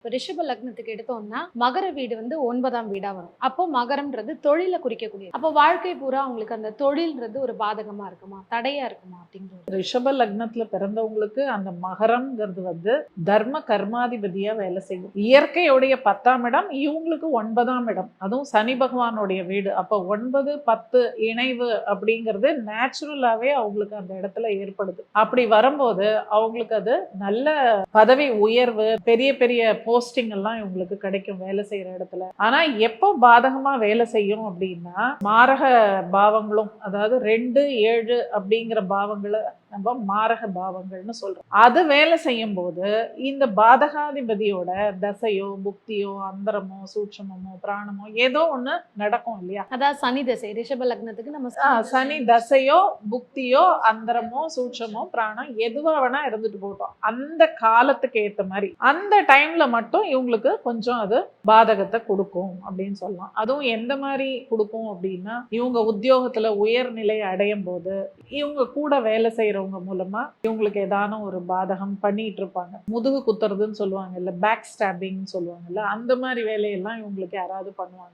இப்ப ரிஷப லக்னத்துக்கு எடுத்தோம்னா மகர வீடு வந்து 9ஆம் வீடா வரும். அப்போ மகரம்ன்றது தொழில குறிக்கக்கூடியது. அப்போ வாழ்க்கை பூரா அவங்களுக்கு அந்த தொழில்ன்றது ஒரு பாதகமா இருக்குமா, தடையா இருக்குமா அப்படிங்கிறது. ரிஷப லக்னத்துல பிறந்தவங்களுக்கு அந்த மகரம்ங்கிறது வந்து தர்ம கர்மாதிபதியா வேலை செய்யும். இயற்கையுடைய 10ஆம் இடம், இவங்களுக்கு 9ஆம் இடம், அதுவும் சனி பகவானுடைய வீடு. அப்ப 9, 10 இணைவு அப்படிங்கிறது நேச்சுரலாவே அவங்களுக்கு அந்த இடத்துல ஏற்படுது. அப்படி வரும்போது அவங்களுக்கு அது நல்ல பதவி உயர்வு, பெரிய பெரிய போஸ்டிங் எல்லாம் இவங்களுக்கு கிடைக்கும் வேலை செய்யற இடத்துல. ஆனா எப்போ பாதகமா வேலை செய்யும் அப்படின்னா, மாரக பாவங்களும், அதாவது 2, 7 அப்படிங்கிற பாவங்களை நம்ம மாரக பாவங்கள்னு சொல்றோம். அது வேலை செய்யும் போது இந்த பாதகாதிபதியோட தசையோ புக்தியோ அந்தரமோ சூட்சமோ பிராணமோ ஏதோ ஒண்ணு நடக்கும் இல்லையா. அதாவது சனி தசை ரிஷப லக்னத்துக்கு நம்ம சனி தசையோ புக்தியோ அந்தரமோ சூட்சமோ பிராணம் எதுவா வேணா இருந்துட்டு போட்டோம், அந்த காலத்துக்கு ஏற்ற மாதிரி அந்த டைம்ல மட்டும் இவங்களுக்கு கொஞ்சம் அது பாதகத்தை கொடுக்கும் அப்படின்னு சொல்லலாம். அதுவும் எந்த மாதிரி கொடுக்கும் அப்படின்னா, இவங்க உத்தியோகத்துல உயர்நிலை அடையும் போது இவங்க கூட வேலை செய்யறவங்க மூலமா இவங்களுக்கு ஏதான ஒரு பாதகம் பண்ணிட்டு இருப்பாங்க. முதுகு குத்துறதுன்னு சொல்லுவாங்க இல்ல, பேக் ஸ்டாபிங் சொல்லுவாங்கல்ல, அந்த மாதிரி வேலையெல்லாம் இவங்களுக்கு யாராவது பண்ணுவாங்க.